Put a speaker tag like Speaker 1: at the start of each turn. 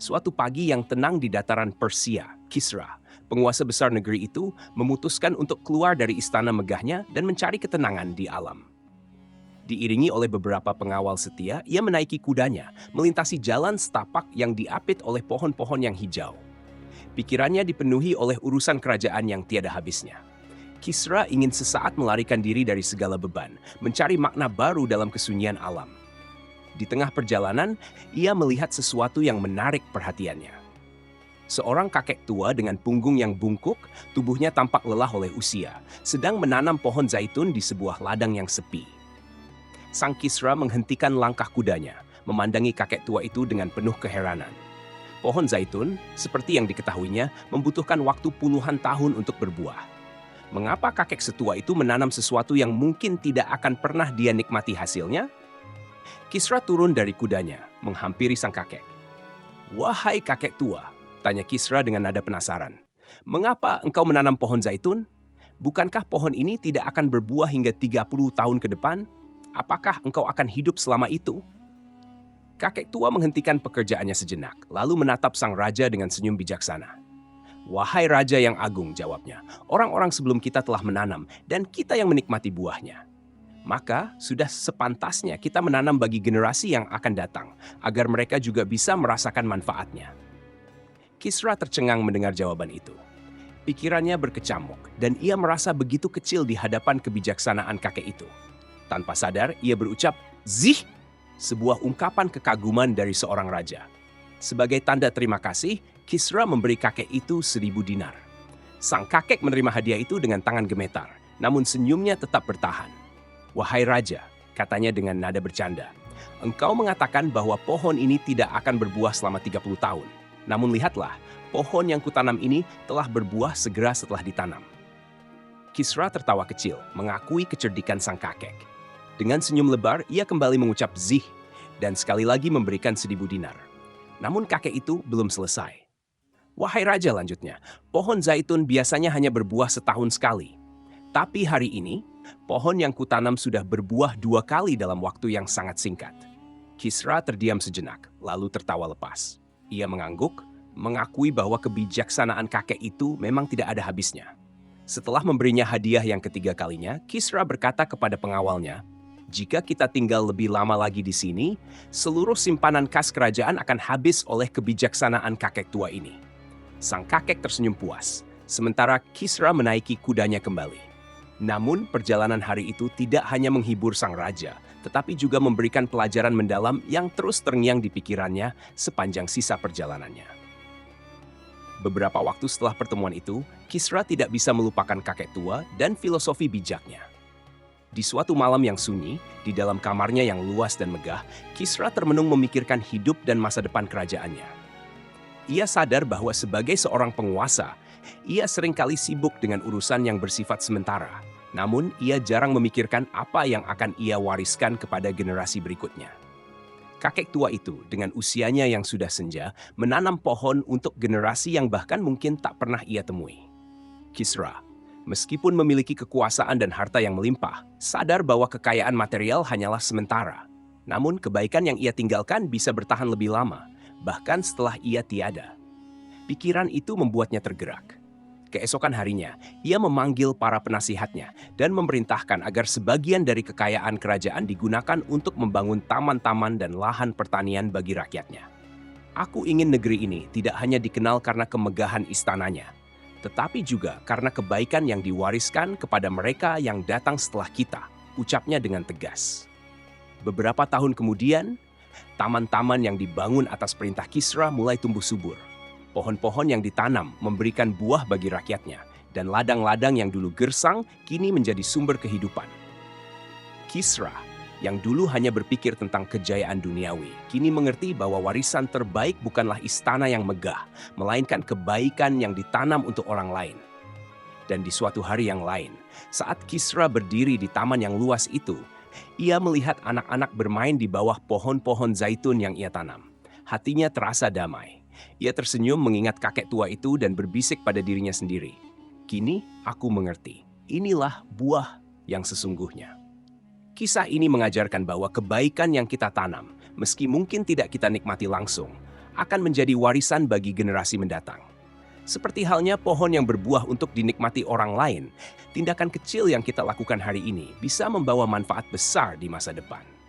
Speaker 1: Suatu pagi yang tenang di dataran Persia, Kisra, penguasa besar negeri itu, memutuskan untuk keluar dari istana megahnya dan mencari ketenangan di alam. Diiringi oleh beberapa pengawal setia, ia menaiki kudanya, melintasi jalan setapak yang diapit oleh pohon-pohon yang hijau. Pikirannya dipenuhi oleh urusan kerajaan yang tiada habisnya. Kisra ingin sesaat melarikan diri dari segala beban, mencari makna baru dalam kesunyian alam. Di tengah perjalanan, ia melihat sesuatu yang menarik perhatiannya. Seorang kakek tua dengan punggung yang bungkuk, tubuhnya tampak lelah oleh usia, sedang menanam pohon zaitun di sebuah ladang yang sepi. Sang Kisra menghentikan langkah kudanya, memandangi kakek tua itu dengan penuh keheranan. Pohon zaitun, seperti yang diketahuinya, membutuhkan waktu puluhan tahun untuk berbuah. Mengapa kakek setua itu menanam sesuatu yang mungkin tidak akan pernah dia nikmati hasilnya? Kisra turun dari kudanya, menghampiri sang kakek. "Wahai kakek tua," tanya Kisra dengan nada penasaran. "Mengapa engkau menanam pohon zaitun? Bukankah pohon ini tidak akan berbuah hingga 30 tahun ke depan? Apakah engkau akan hidup selama itu?" Kakek tua menghentikan pekerjaannya sejenak, lalu menatap sang raja dengan senyum bijaksana. "Wahai raja yang agung," jawabnya, "orang-orang sebelum kita telah menanam dan kita yang menikmati buahnya. Maka sudah sepantasnya kita menanam bagi generasi yang akan datang, agar mereka juga bisa merasakan manfaatnya." Kisra tercengang mendengar jawaban itu. Pikirannya berkecamuk, dan ia merasa begitu kecil di hadapan kebijaksanaan kakek itu. Tanpa sadar, ia berucap, "Zih!" sebuah ungkapan kekaguman dari seorang raja. Sebagai tanda terima kasih, Kisra memberi kakek itu 1.000 dinar. Sang kakek menerima hadiah itu dengan tangan gemetar, namun senyumnya tetap bertahan. "Wahai raja," katanya dengan nada bercanda, "engkau mengatakan bahwa pohon ini tidak akan berbuah selama 30 tahun. Namun lihatlah, pohon yang kutanam ini telah berbuah segera setelah ditanam." Kisra tertawa kecil, mengakui kecerdikan sang kakek. Dengan senyum lebar, ia kembali mengucap zih dan sekali lagi memberikan 1.000 dinar. Namun kakek itu belum selesai. "Wahai raja," lanjutnya, "pohon zaitun biasanya hanya berbuah setahun sekali. Tapi hari ini, pohon yang kutanam sudah berbuah 2 kali dalam waktu yang sangat singkat." Kisra terdiam sejenak, lalu tertawa lepas. Ia mengangguk, mengakui bahwa kebijaksanaan kakek itu memang tidak ada habisnya. Setelah memberinya hadiah yang ketiga kalinya, Kisra berkata kepada pengawalnya, "Jika kita tinggal lebih lama lagi di sini, seluruh simpanan kas kerajaan akan habis oleh kebijaksanaan kakek tua ini." Sang kakek tersenyum puas, sementara Kisra menaiki kudanya kembali. Namun, perjalanan hari itu tidak hanya menghibur sang raja, tetapi juga memberikan pelajaran mendalam yang terus terngiang di pikirannya sepanjang sisa perjalanannya. Beberapa waktu setelah pertemuan itu, Kisra tidak bisa melupakan kakek tua dan filosofi bijaknya. Di suatu malam yang sunyi, di dalam kamarnya yang luas dan megah, Kisra termenung memikirkan hidup dan masa depan kerajaannya. Ia sadar bahwa sebagai seorang penguasa, ia seringkali sibuk dengan urusan yang bersifat sementara. Namun, ia jarang memikirkan apa yang akan ia wariskan kepada generasi berikutnya. Kakek tua itu, dengan usianya yang sudah senja, menanam pohon untuk generasi yang bahkan mungkin tak pernah ia temui. Kisra, meskipun memiliki kekuasaan dan harta yang melimpah, sadar bahwa kekayaan material hanyalah sementara. Namun kebaikan yang ia tinggalkan bisa bertahan lebih lama, bahkan setelah ia tiada. Pikiran itu membuatnya tergerak. Keesokan harinya, ia memanggil para penasihatnya dan memerintahkan agar sebagian dari kekayaan kerajaan digunakan untuk membangun taman-taman dan lahan pertanian bagi rakyatnya. "Aku ingin negeri ini tidak hanya dikenal karena kemegahan istananya, tetapi juga karena kebaikan yang diwariskan kepada mereka yang datang setelah kita," ucapnya dengan tegas. Beberapa tahun kemudian, taman-taman yang dibangun atas perintah Kisra mulai tumbuh subur. Pohon-pohon yang ditanam memberikan buah bagi rakyatnya, dan ladang-ladang yang dulu gersang kini menjadi sumber kehidupan. Kisra, yang dulu hanya berpikir tentang kejayaan duniawi, kini mengerti bahwa warisan terbaik bukanlah istana yang megah, melainkan kebaikan yang ditanam untuk orang lain. Dan di suatu hari yang lain, saat Kisra berdiri di taman yang luas itu, ia melihat anak-anak bermain di bawah pohon-pohon zaitun yang ia tanam. Hatinya terasa damai. Ia tersenyum mengingat kakek tua itu dan berbisik pada dirinya sendiri, "Kini aku mengerti, inilah buah yang sesungguhnya." Kisah ini mengajarkan bahwa kebaikan yang kita tanam, meski mungkin tidak kita nikmati langsung, akan menjadi warisan bagi generasi mendatang. Seperti halnya pohon yang berbuah untuk dinikmati orang lain, tindakan kecil yang kita lakukan hari ini bisa membawa manfaat besar di masa depan.